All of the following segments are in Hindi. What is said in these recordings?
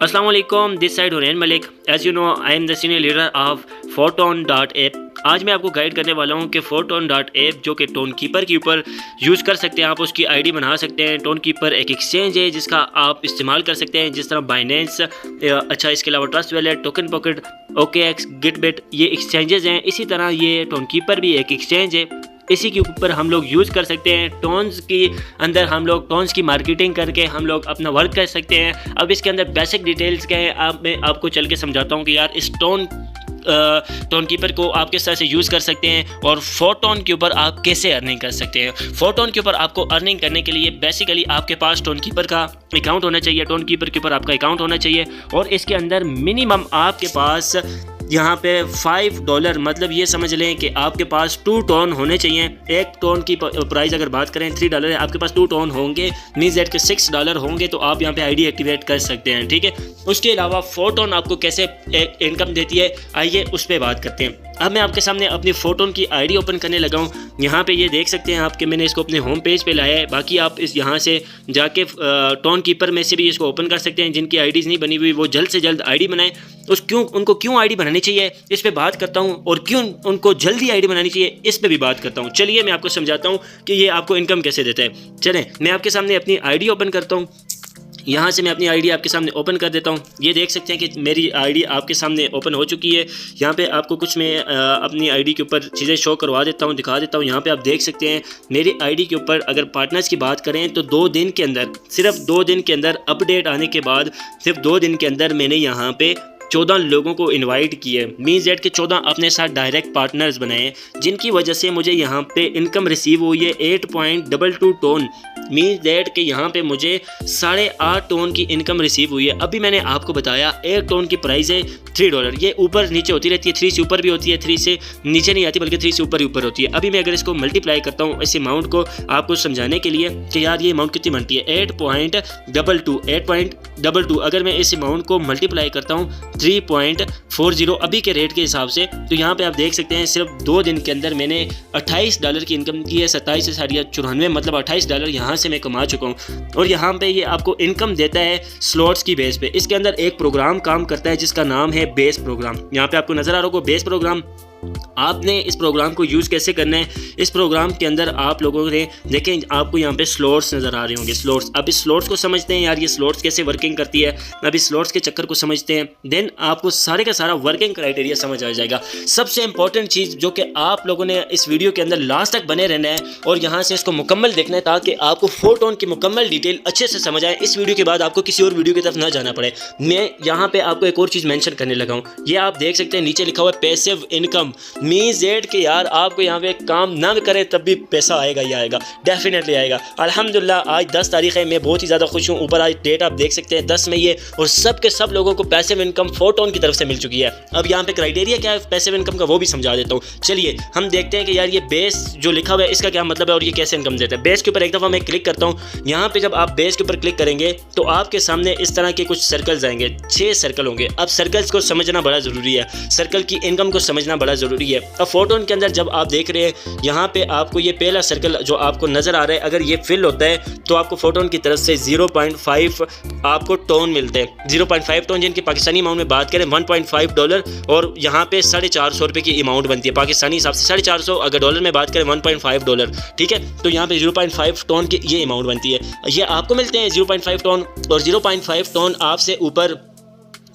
अस्सलाम वालेकुम, this side Hurain Malik. As you know I am the senior leader of Photon.app। आज मैं आपको गाइड करने वाला हूँ कि Photon.app जो कि टोन कीपर के ऊपर यूज़ कर सकते हैं, आप उसकी आईडी बना सकते हैं। टोन कीपर एक एक्सचेंज है जिसका आप इस्तेमाल कर सकते हैं, जिस तरह बाइनेंस, अच्छा इसके अलावा trust wallet, token pocket, OKX, गिटबिट, ये एक्सचेंजेस हैं। इसी तरह ये टोन कीपर भी एक एक्सचेंज है, इसी के ऊपर हम लोग यूज़ कर सकते हैं। टोन्स की अंदर हम लोग टोन्स की मार्केटिंग करके हम लोग अपना वर्क कर सकते हैं। अब इसके अंदर बेसिक डिटेल्स क्या है मैं आपको चल के समझाता हूँ कि यार इस टोन कीपर को आप किस तरह से यूज़ कर सकते हैं और फोटोन के ऊपर आप कैसे अर्निंग कर सकते हैं। फोटोन के ऊपर आपको अर्निंग करने के लिए बेसिकली आपके पास टोन कीपर का अकाउंट होना चाहिए, टोन कीपर के ऊपर आपका अकाउंट होना चाहिए और इसके अंदर मिनिमम आपके पास यहाँ पे $5, मतलब ये समझ लें कि आपके पास 2 टोन होने चाहिए। एक टोन की प्राइस अगर बात करें $3 है, आपके पास 2 टोन होंगे, मींस दैट के $6 होंगे, तो आप यहाँ पे आईडी एक्टिवेट कर सकते हैं। ठीक है, उसके अलावा फोटोन आपको कैसे इनकम देती है, आइए उस पर बात करते हैं। अब मैं आपके सामने अपनी फोटोन की आईडी ओपन करने लगा हूँ। यहाँ पे ये देख सकते हैं आपके, मैंने इसको अपने होम पेज पे लाया है। बाकी आप इस यहाँ से जाके टोन कीपर में से भी इसको ओपन कर सकते हैं। जिनकी आईडीज़ नहीं बनी हुई वो जल्द से जल्द आईडी बनाएं। उनको क्यों आईडी बनानी चाहिए इस पे बात करता हूँ, और क्यों उनको जल्दी आईडी बनानी चाहिए इस पे भी बात करता हूँ। चलिए मैं आपको समझाता हूँ कि ये आपको इनकम कैसे देता है। चलें मैं आपके सामने अपनी आईडी ओपन करता हूँ। यहाँ से मैं अपनी आईडी आपके सामने ओपन कर देता हूँ। ये देख सकते हैं कि मेरी आईडी आपके सामने ओपन हो चुकी है। यहाँ पे आपको कुछ मैं अपनी आईडी के ऊपर चीज़ें शो करवा देता हूँ, दिखा देता हूँ। यहाँ पे आप देख सकते हैं मेरी आईडी के ऊपर अगर पार्टनर्स की बात करें तो 2 दिन के अंदर, सिर्फ 2 दिन के अंदर, अपडेट आने के बाद सिर्फ 2 दिन के अंदर मैंने यहाँ पे 14 लोगों को इनवाइट किए, मींस दैट के 14 अपने साथ डायरेक्ट पार्टनर्स बनाए, जिनकी वजह से मुझे यहाँ पे इनकम रिसीव हुई है 8.22 टोन। मींस दैट कि यहाँ पे मुझे 8.5 टोन की इनकम रिसीव हुई है। अभी मैंने आपको बताया 1 टोन की प्राइस है $3। ये ऊपर नीचे होती रहती है, 3 से ऊपर भी होती है, 3 से नीचे नहीं आती, बल्कि 3 से ऊपर ही ऊपर होती है। अभी मैं अगर इसको मल्टीप्लाई करता हूँ इस अमाउंट को आपको समझाने के लिए कि यार ये अमाउंट कितनी बनती है, 8.22 अगर मैं इस अमाउंट को मल्टीप्लाई करता हूँ 3.40 अभी के रेट के हिसाब से, तो यहाँ पे आप देख सकते हैं सिर्फ 2 दिन के अंदर मैंने $28 की इनकम की है। 27 से 94, मतलब $28 यहाँ से मैं कमा चुका हूँ। और यहाँ पे ये आपको इनकम देता है स्लॉट्स की बेस पे। इसके अंदर एक प्रोग्राम काम करता है जिसका नाम है बेस प्रोग्राम। यहाँ पे आपको नज़र आ रहा होगा बेस प्रोग्राम। आपने इस प्रोग्राम को यूज़ कैसे करना है, इस प्रोग्राम के अंदर आप लोगों ने देखें आपको यहाँ पे स्लॉट्स नज़र आ रहे होंगे, स्लॉट्स। अब इस स्लॉट्स को समझते हैं यार, ये स्लॉट्स कैसे वर्किंग करती है। अब इस स्लॉट्स के चक्कर को समझते हैं, देन आपको सारे का सारा वर्किंग क्राइटेरिया समझ आ जाएगा। सबसे इंपॉर्टेंट चीज़ जो कि आप लोगों ने इस वीडियो के अंदर लास्ट तक बने रहना है और यहाँ से इसको मुकम्मल देखना है, ताकि आपको फोटोन की मुकम्मल डिटेल अच्छे से समझ आए। इस वीडियो के बाद आपको किसी और वीडियो की तरफ ना जाना पड़े। मैं यहाँ पे आपको एक और चीज़ मेंशन करने लगा हूँ। ये आप देख सकते हैं नीचे लिखा हुआ है पैसिव इनकम, मींस दैट कि यार आपको यहाँ पे काम ना भी करें तब भी पैसा आएगा ही आएगा, डेफिनेटली आएगा। अल्हम्दुलिल्लाह आज 10 तारीख है, मैं बहुत ही ज़्यादा खुश हूँ। ऊपर आज डेट आप देख सकते हैं 10 मई है और सब के सब लोगों को पैसिव इनकम फोटोन की तरफ से मिल चुकी है। अब यहाँ पे क्राइटेरिया क्या है पैसिव इनकम का वो भी समझा देता हूँ। चलिए हम देखते हैं कि यार ये बेस जो लिखा हुआ है इसका क्या मतलब है और ये कैसे इनकम देता है। बेस के ऊपर एक दफ़ा मैं क्लिक करता हूँ। यहाँ पे जब आप बेस के ऊपर क्लिक करेंगे तो आपके सामने इस तरह के कुछ सर्कल्स आएंगे, 6 सर्कल होंगे। अब सर्कल्स को समझना बड़ा ज़रूरी है, सर्कल की इनकम को समझना बड़ा ज़रूरी है। अब फोटोन के अंदर जब आप देख रहे हैं यहाँ पे आपको ये पहला सर्कल जो आपको नज़र आ रहा है, अगर ये फिल होता है तो आपको फोटोन की तरफ से 0.5 आपको टोन मिलते हैं। 0.5 टोन जिनकी पाकिस्तानी अमाउंट में बात करें $1.5 और यहाँ पे $450 की अमाउंट बनती है पाकिस्तानी हिसाब से 450, अगर डॉलर में बात करें $1.5। ठीक है, तो यहाँ पे 0.5 टोन की ये अमाउंट बनती है, ये आपको मिलते हैं 0.5 टोन। और 0.5 टोन आपसे ऊपर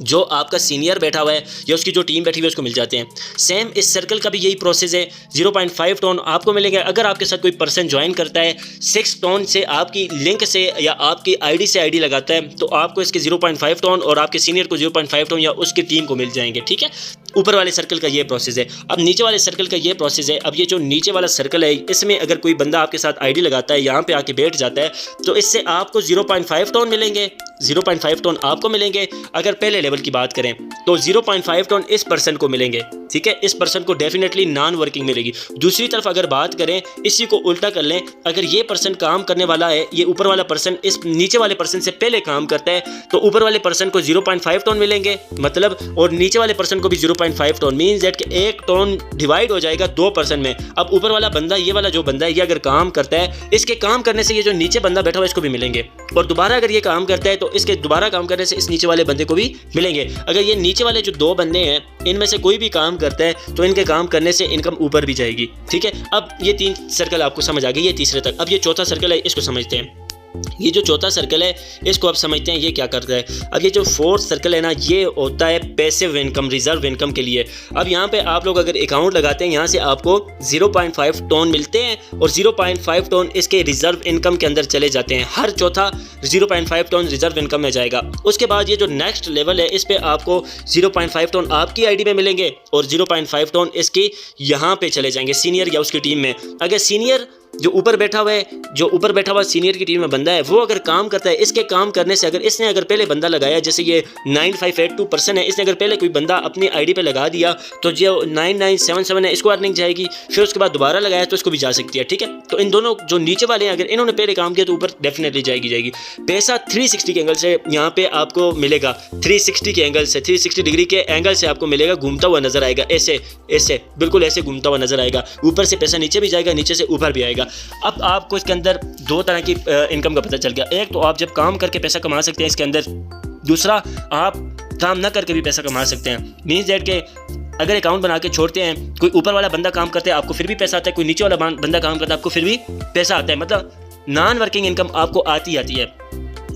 जो आपका सीनियर बैठा हुआ है या उसकी जो टीम बैठी हुई है उसको मिल जाते हैं। सेम इस सर्कल का भी यही प्रोसेस है, 0.5 टोन आपको मिलेंगे अगर आपके साथ कोई पर्सन ज्वाइन करता है 6 टोन से, आपकी लिंक से या आपकी आईडी से आईडी लगाता है, तो आपको इसके 0.5 टोन और आपके सीनियर को 0.5 टोन या उसकी टीम को मिल जाएंगे। ठीक है, ऊपर वाले सर्कल का ये प्रोसेस है। अब नीचे वाले सर्कल का ये प्रोसेस है। अब ये जो नीचे वाला सर्कल है इसमें अगर कोई बंदा आपके साथ आईडी लगाता है, यहाँ पे आके बैठ जाता है, तो इससे आपको 0.5 टोन मिलेंगे, 0.5 टोन आपको मिलेंगे। अगर पहले लेवल की बात करें तो 0.5 टोन इस पर्सन को मिलेंगे। ठीक है, इस पर्सन को डेफिनेटली नॉन वर्किंग मिलेगी। दूसरी तरफ अगर बात करें, इसी को उल्टा कर लें, अगर ये पर्सन काम करने वाला है, ये ऊपर वाला पर्सन इस नीचे वाले पर्सन से पहले काम करता है, तो ऊपर वाले पर्सन को 0.5 टोन मिलेंगे मतलब, और नीचे वाले पर्सन को भी 0.5 टोन, मीन्स दैट कि 1 टोन डिवाइड हो जाएगा 2 पर्सन में। अब ऊपर वाला बंदा, ये वाला जो बंदा है, ये अगर काम करता है, इसके काम करने से ये जो नीचे बंदा बैठा हुआ है इसको भी मिलेंगे, और दोबारा अगर ये काम करता है तो इसके दोबारा काम करने से इस नीचे वाले बंदे को भी मिलेंगे। अगर ये नीचे वाले जो 2 बंदे हैं इनमें से कोई भी काम करता है तो इनके काम करने से इनकम ऊपर भी जाएगी। ठीक है, अब ये 3 सर्कल आपको समझ आ गई, ये तीसरे तक। अब ये चौथा सर्कल है, इसको समझते हैं। ये जो चौथा सर्कल है इसको आप समझते हैं ये क्या करता है। अब ये जो फोर्थ सर्कल है ना, ये होता है पैसिव इनकम, रिजर्व इनकम के लिए। अब यहाँ पे आप लोग अगर अकाउंट लगाते हैं, यहाँ से आपको 0.5 टोन मिलते हैं और 0.5 टोन इसके रिजर्व इनकम के अंदर चले जाते हैं। हर चौथा 0.5 टोन रिजर्व इनकम में जाएगा। उसके बाद ये जो नेक्स्ट लेवल है, इस पे आपको 0.5 टोन आपकी आईडी में मिलेंगे और 0.5 टोन इसकी यहाँ पे चले जाएंगे सीनियर या उसकी टीम में। अगर सीनियर जो ऊपर बैठा हुआ है, जो ऊपर बैठा हुआ सीनियर की टीम में बंदा है, वो अगर काम करता है, इसके काम करने से अगर इसने अगर पहले बंदा लगाया, जैसे ये 9582 पर्सन है, इसने अगर पहले कोई बंदा अपनी आईडी पे लगा दिया तो जो 9977 है इसको अर्निंग जाएगी, फिर उसके बाद दोबारा लगाया तो इसको भी जा सकती है। ठीक है, तो इन दोनों जो नीचे वाले हैं अगर इन्होंने पहले काम किया तो ऊपर डेफिनेटली जाएगी। पैसा 360 के एंगल से यहाँ पे आपको मिलेगा, 360 के एंगल से, 360 डिग्री के एंगल से आपको मिलेगा, घूमता हुआ नजर आएगा, ऐसे ऐसे बिल्कुल ऐसे घूमता हुआ नजर आएगा। ऊपर से पैसा नीचे भी जाएगा, नीचे से ऊपर भी आएगा। अब आपको इसके अंदर 2 तरह की इनकम का पता चल गया। एक तो आप जब काम करके पैसा कमा सकते हैं इसके अंदर, दूसरा आप काम ना करके भी पैसा कमा सकते हैं। मीन्स दैट के अगर अकाउंट बना के छोड़ते हैं, कोई ऊपर वाला बंदा काम करता है आपको फिर भी पैसा आता है, कोई नीचे वाला बंदा काम करता है आपको फिर भी पैसा आता है, मतलब नॉन वर्किंग इनकम आपको आती है।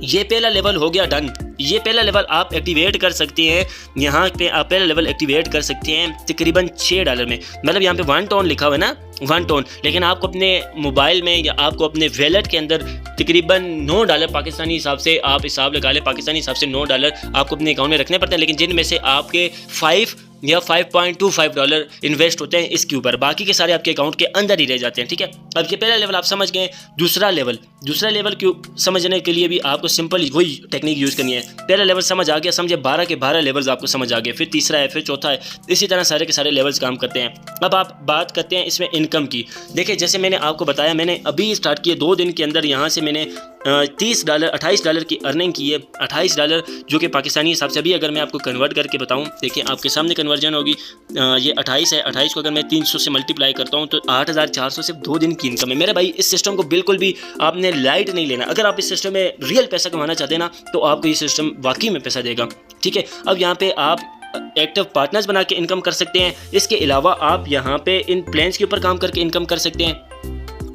ये पहला लेवल हो गया डन। ये पहला लेवल आप एक्टिवेट कर सकते हैं। यहाँ पे आप पहला लेवल एक्टिवेट कर सकते हैं तकरीबन $6 में, मतलब यहाँ पे 1 टोन लिखा हुआ है ना, 1 टोन, लेकिन आपको अपने मोबाइल में या आपको अपने वैलेट के अंदर तकरीबन $9 पाकिस्तानी हिसाब से, आप हिसाब लगा लें, पाकिस्तानी हिसाब से $9 आपको अपने अकाउंट में रखने पड़ते हैं, लेकिन जिनमें से आपके 5 या $5.25 इन्वेस्ट होते हैं इसके ऊपर, बाकी के सारे आपके अकाउंट के अंदर ही रह जाते हैं। ठीक है, अब ये पहला लेवल आप समझ गए। दूसरा लेवल क्यों समझने के लिए भी आपको सिंपल वही टेक्निक यूज़ करनी है। पहला लेवल समझ आ गया, समझे 12 के 12 लेवल्स आपको समझ आ गए, फिर तीसरा है, फिर चौथा है, इसी तरह सारे के सारे लेवल्स काम करते हैं। अब आप बात करते हैं इसमें इनकम की। देखिए, जैसे मैंने आपको बताया, मैंने अभी स्टार्ट किए 2 दिन के अंदर यहाँ से मैंने $28 की अर्निंग की है। $28 जो कि पाकिस्तानी हिसाब से, अभी अगर मैं आपको कन्वर्ट करके बताऊं, देखिए आपके सामने कन्वर्जन होगी, ये 28 है, 28 को अगर मैं 300 से मल्टीप्लाई करता हूं तो 8400 सिर्फ 2 दिन की इनकम है। मेरे भाई, इस सिस्टम को बिल्कुल भी आपने लाइट नहीं लेना। अगर आप इस सिस्टम में रियल पैसा कमाना चाहते हैं ना, तो आपको ये सिस्टम वाकई में पैसा देगा। ठीक है, अब यहाँ पे आप एक्टिव पार्टनर्स बना के इनकम कर सकते हैं। इसके अलावा आप यहाँ पे इन प्लान्स के ऊपर काम करके इनकम कर सकते हैं,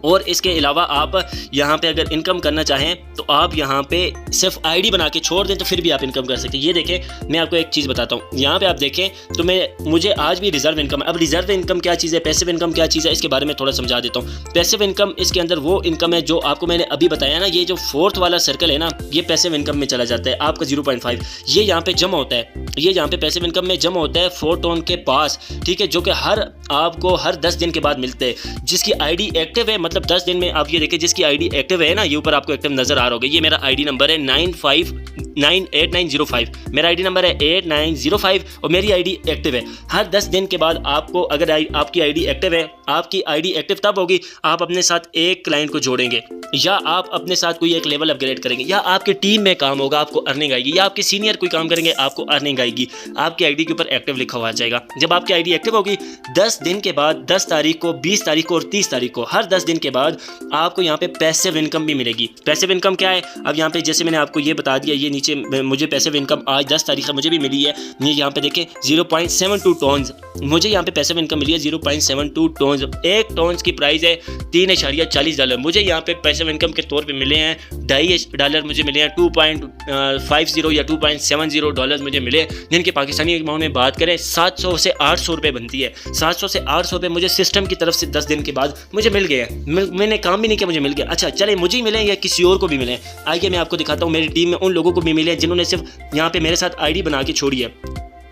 और इसके अलावा आप यहाँ पे अगर इनकम करना चाहें तो आप यहाँ पे सिर्फ आईडी बना के छोड़ दें तो फिर भी आप इनकम कर सकते हैं। ये देखें, मैं आपको एक चीज़ बताता हूँ, यहाँ पे आप देखें तो मुझे आज भी रिजर्व इनकम है। अब रिजर्व इनकम क्या चीज़ है, पैसिव इनकम क्या चीज़ है, इसके बारे में थोड़ा समझा देता हूँ। पैसिव इनकम, इसके अंदर वो इनकम है जो आपको मैंने अभी बताया ना, ये जो 4th वाला सर्कल है ना, ये पैसिव इनकम में चला जाता है। आपका 0.5 ये यहाँ पे जमा होता है, ये यहाँ पे पैसिव इनकम में जमा होता है 4 टोन के पास। ठीक है, जो कि आपको हर 10 दिन के बाद मिलते हैं। जिसकी आईडी एक्टिव है, मतलब 10 दिन में आप ये देखिए जिसकी आईडी एक्टिव है ना, ये ऊपर आपको एक्टिव नजर आ रहा होगा, ये मेरा आईडी नंबर है 959890 मेरा आईडी नंबर है 8905 और मेरी आईडी एक्टिव है। हर 10 दिन के बाद आपको, अगर आपकी आईडी एक्टिव है, आपकी आईडी एक्टिव तब होगी आप अपने साथ एक क्लाइंट को जोड़ेंगे, या आप अपने साथ कोई एक लेवल अपग्रेड करेंगे, या आपकी टीम में काम होगा आपको अर्निंग आएगी, या आपके सीनियर कोई काम करेंगे आपको अर्निंग आएगी। आपकी आईडी के ऊपर एक्टिव लिखा हुआ आ जाएगा। जब आपकी आईडी एक्टिव होगी 10 दिन के बाद, 10 तारीख को, 20 तारीख को और 30 तारीख को, हर 10 दिन के बाद आपको यहाँ पे पैसिव इनकम भी मिलेगी। पैसिव इनकम क्या है, अब यहाँ पे जैसे मैंने आपको ये बता दिया, ये नीचे मुझे पैसिव इनकम आज 10 तारीख का मुझे भी मिली है। ये यहाँ पे देखें 0.72 टोन्स मुझे यहाँ पे पैसिव इनकम मिली है, 0.72 टोन्स। 1 टोन्स की प्राइस है $3.40। मुझे यहाँ पे पैसिव इनकम के तौर पे मिले हैं $2.5 मुझे मिले हैं, 2.50 या $2.70 मुझे मिले, जिनके पाकिस्तानी अमाउंट में बात करें 700 से 800 रुपये बनती है। 700 से 800 रुपये मुझे सिस्टम की तरफ से 10 दिन के बाद मुझे मिल गए। मैंने काम भी नहीं किया, मुझे मिल गया। अच्छा चले, मुझे ही मिले या किसी और को भी मिले, आइए मैं आपको दिखाता हूँ। मेरी टीम में उन लोगों को भी मिले जिन्होंने सिर्फ यहाँ पे मेरे साथ आईडी बना के छोड़ी है।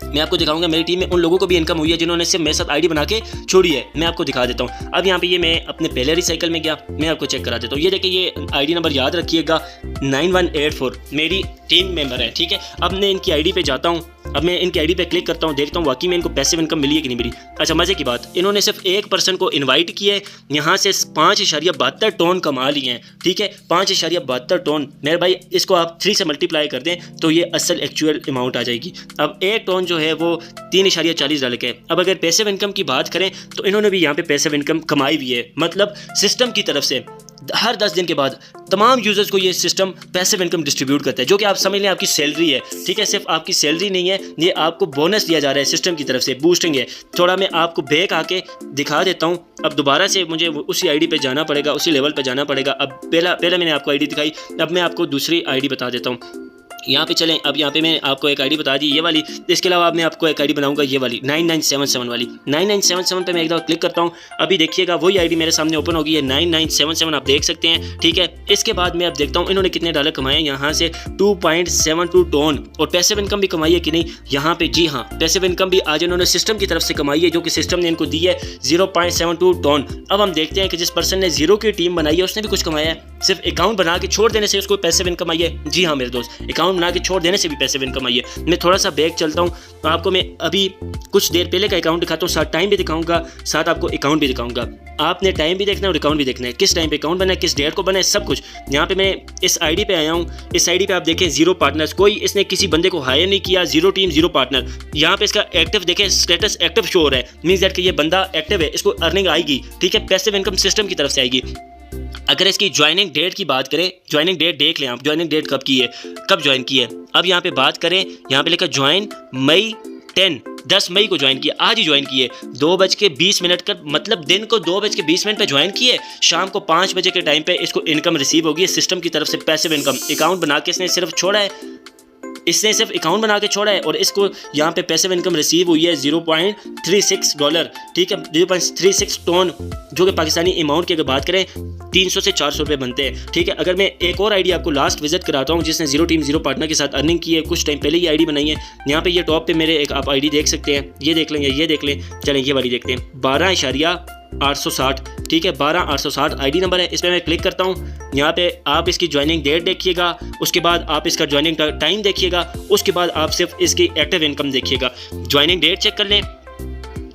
मैं आपको दिखाऊंगा मेरी टीम में उन लोगों को भी इनकम हुई है जिन्होंने सिर्फ मेरे साथ आईडी बना के छोड़ी है। मैं आपको दिखा देता हूँ। अब यहाँ पे ये मैं अपने पहले रिसाइकल में गया, मैं आपको चेक करा देता हूँ। ये देखिए, ये आईडी नंबर याद रखिएगा 9184 मेरी टीम मेंबर है। ठीक है, अब मैं इनकी आईडी पे जाता हूँ। अब मैं इनकी आईडी पे क्लिक करता हूँ, देखता हूँ वाकई में इनको पैसिव इनकम मिली है कि नहीं मिली। अच्छा मजे की बात, इन्होंने सिर्फ एक पर्सन को इन्वाइट किया है, यहाँ से 5.72 टन कमा लिए हैं। ठीक है, 5.72 टन मेरे भाई, इसको आप 3 से मल्टीप्लाई कर दें तो ये असल एक्चुअल अमाउंट आ जाएगी। अब एक टन जो है वो $3.40 का है। अब अगर पैसिव इनकम की बात करें तो इन्होंने भी यहाँ पे पैसिव इनकम कमाई भी है, मतलब सिस्टम की तरफ से हर 10 दिन के बाद तमाम यूजर्स को ये सिस्टम पैसिव इनकम डिस्ट्रीब्यूट करता है, जो कि आप समझ लें आपकी सैलरी है। ठीक है, सिर्फ आपकी सैलरी नहीं है, ये आपको बोनस दिया जा रहा है सिस्टम की तरफ से, बूस्टिंग है। थोड़ा मैं आपको बैक आके दिखा देता हूँ। अब दोबारा से मुझे उसी आईडी पे जाना पड़ेगा, उसी लेवल पे जाना पड़ेगा। अब पहला मैंने आपको आईडी दिखाई, अब मैं आपको दूसरी आईडी बता देता हूँ। यहाँ पे चलें, अब यहाँ पे मैंने आपको एक आईडी बता दी ये वाली, इसके अलावा मैं आपको एक आईडी बनाऊंगा ये वाली 9977 वाली। 9977 पे मैं एक दफ़ा क्लिक करता हूँ, अभी देखिएगा वही आईडी मेरे सामने ओपन होगी है 9977, आप देख सकते हैं। ठीक है, इसके बाद मैं अब देखता हूँ इन्होंने कितने डॉलर कमाए यहाँ से 2.72 टन, और पैसिव इनकम भी कमाई है कि नहीं यहाँ पे। जी हाँ, पैसिव इनकम भी आज इन्होंने सिस्टम की तरफ से कमाई है, जो कि सिस्टम ने इनको दी है 0.72 टन। अब हम देखते हैं कि जिस पर्सन ने जीरो की टीम बनाई है उसने भी कुछ कमाया है, सिर्फ अकाउंट बना के छोड़ देने से उसको पैसिव इनकम आई है। जी हाँ मेरे दोस्त, अकाउंट बना के छोड़ देने से भी पैसिव इनकम आई है। मैं थोड़ा सा बैक चलता हूँ, तो आपको मैं अभी कुछ देर पहले का अकाउंट दिखाता हूँ, साथ टाइम भी दिखाऊंगा, साथ आपको अकाउंट भी दिखाऊंगा। आपने टाइम भी देखना है और अकाउंट भी देखना है, किस टाइम पे अकाउंट बना है, किस डेट को बना है, सब कुछ। यहाँ पे मैं इस आईडी पे आया हूँ, इस आईडी पे आप देखें 0 पार्टनर्स, कोई इसने किसी बंदे को हायर नहीं किया, 0 टीम 0 पार्टनर। यहाँ पे इसका एक्टिव देखें, स्टेटस एक्टिव शो हो रहा है, मीन्स दैट कि ये बंदा एक्टिव है, इसको अर्निंग आएगी। ठीक है, पैसिव इनकम सिस्टम की तरफ से आएगी। अगर इसकी ज्वाइनिंग डेट की बात करें, ज्वाइनिंग डेट देख लें आप, ज्वाइनिंग डेट कब की है, कब ज्वाइन की है। अब यहाँ पे बात करें, यहाँ पे लिखा ज्वाइन मई 10 मई को ज्वाइन किया, आज ही ज्वाइन किए 2:20 का, मतलब दिन को 2:20 पे ज्वाइन किए, शाम को 5 बजे के टाइम पे इसको इनकम रिसीव होगी सिस्टम की तरफ से, पैसिव इनकम। अकाउंट बना के इसने सिर्फ छोड़ा है, इसने सिर्फ अकाउंट बना के छोड़ा है, और इसको यहाँ पे पैसिव इनकम रिसीव हुई है $0.36। ठीक है, 0.36 टन, जो कि पाकिस्तानी अमाउंट की अगर बात करें 300 से 400 रुपये बनते हैं। ठीक है, अगर मैं एक और आईडी आपको लास्ट विजिट कराता हूँ जिसने 0 टीम 0 पार्टनर के साथ अर्निंग की है, कुछ टाइम पहले ये आईडी बनाई है। यहाँ पे ये टॉप पे मेरे एक आप आईडी देख सकते हैं, ये देख लेंगे, ये देख लें, चलें ये वाली देखते हैं, 12.860। ठीक है, 12.860 आईडी नंबर है। इस पर मैं क्लिक करता हूँ, यहाँ पे आप इसकी ज्वाइनिंग डेट देखिएगा, उसके बाद आप इसका ज्वाइनिंग टाइम देखिएगा, उसके बाद आप सिर्फ इसकी एक्टिव इनकम देखिएगा। ज्वाइनिंग डेट चेक कर लें,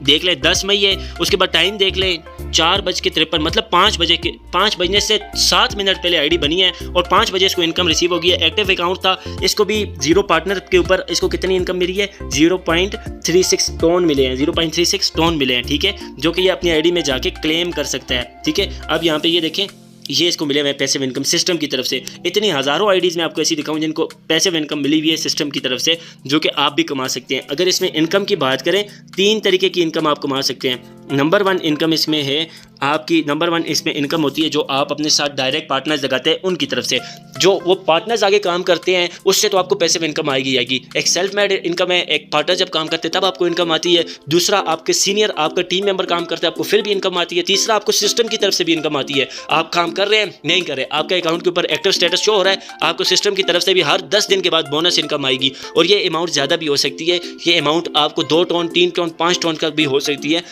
देख लें 10 मई है, उसके बाद टाइम देख लें 4:53, मतलब 5 बजने से 7 मिनट पहले आईडी बनी है, और 5 बजे इसको इनकम रिसीव होगी है। एक्टिव अकाउंट था, इसको भी 0 पार्टनर के ऊपर इसको कितनी इनकम मिली है, 0.36 टन मिले हैं, 0.36 टन मिले हैं। ठीक है, जो कि ये अपनी आईडी में जाके क्लेम कर सकता है। ठीक है, अब यहाँ पे ये देखें, ये इसको मिले हुए पैसिव इनकम सिस्टम की तरफ से। इतनी हज़ारों आईडीज़ में आपको ऐसी दिखाऊं जिनको पैसिव इनकम मिली हुई है सिस्टम की तरफ से, जो कि आप भी कमा सकते हैं। अगर इसमें इनकम की बात करें, 3 तरीके की इनकम आप कमा सकते हैं। नंबर 1 इनकम इसमें है आपकी, नंबर 1 इसमें इनकम होती है जो आप अपने साथ डायरेक्ट पार्टनर्स लगाते हैं उनकी तरफ से, जो वो पार्टनर्स आगे काम करते हैं उससे तो आपको पैसिव इनकम आएगी। एक सेल्फ मेड इनकम है, एक पार्टनर जब काम करते हैं तब आपको इनकम आती है। दूसरा, आपके सीनियर आपका टीम मेंबर काम करते हैं, आपको फिर भी इनकम आती है। तीसरा, आपको सिस्टम की तरफ से भी इनकम आती है, आप काम कर रहे हैं नहीं कर रहे, आपके अकाउंट के ऊपर एक्टिव स्टेटस शो हो रहा है, आपको सिस्टम की तरफ से भी हर 10 दिन के बाद बोनस इनकम आएगी। और ये अमाउंट ज़्यादा भी हो सकती है, ये अमाउंट आपको 2 टन 3 टन 5 टन का भी हो सकती है।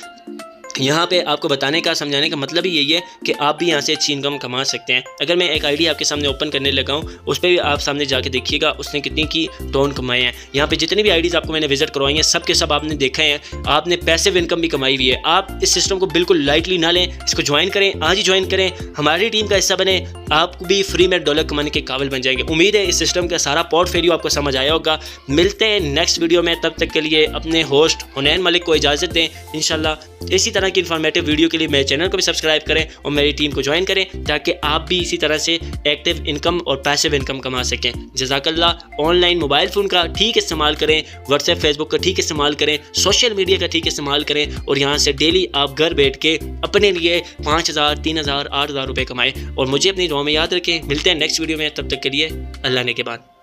यहाँ पे आपको बताने का, समझाने का मतलब ही यही है कि आप भी यहाँ से अच्छी इनकम कमा सकते हैं। अगर मैं एक आईडी आपके सामने ओपन करने लगा हूँ, उस पर भी आप सामने जाके देखिएगा उसने कितनी की टोन कमाए हैं। यहाँ पे जितनी भी आईडीज़ आपको मैंने विजिट करवाई हैं, सब के सब आपने देखे हैं, आपने पैसिव इनकम भी कमाई हुई है। आप इस सिस्टम को बिल्कुल लाइटली ना लें, इसको ज्वाइन करें, आज ही ज्वाइन करें, हमारी टीम का हिस्सा बने, आप भी फ्री में डॉलर कमाने के काबिल बन जाएंगे। उम्मीद है इस सिस्टम का सारा पोर्टफोलियो आपको समझ आया होगा। मिलते हैं नेक्स्ट वीडियो में, तब तक के लिए अपने होस्ट हुनैन मलिक को इजाज़त दें। इंशाल्लाह इसी तरह की इन्फॉर्मेटिव वीडियो के लिए मेरे चैनल को भी सब्सक्राइब करें और मेरी टीम को ज्वाइन करें, ताकि आप भी इसी तरह से एक्टिव इनकम और पैसिव इनकम कमा सकें। जज़ाकल्लाह। ऑनलाइन मोबाइल फ़ोन का ठीक इस्तेमाल करें, व्हाट्सएप फेसबुक का ठीक इस्तेमाल करें, सोशल मीडिया का ठीक इस्तेमाल करें, और यहाँ से डेली आप घर बैठ के अपने लिए 5,000 3,000 8,000 रुपये कमाएं। और मुझे अपनी दुआ में याद रखें। मिलते हैं नेक्स्ट वीडियो में, तब तक के लिए अल्लाह ने के बाद।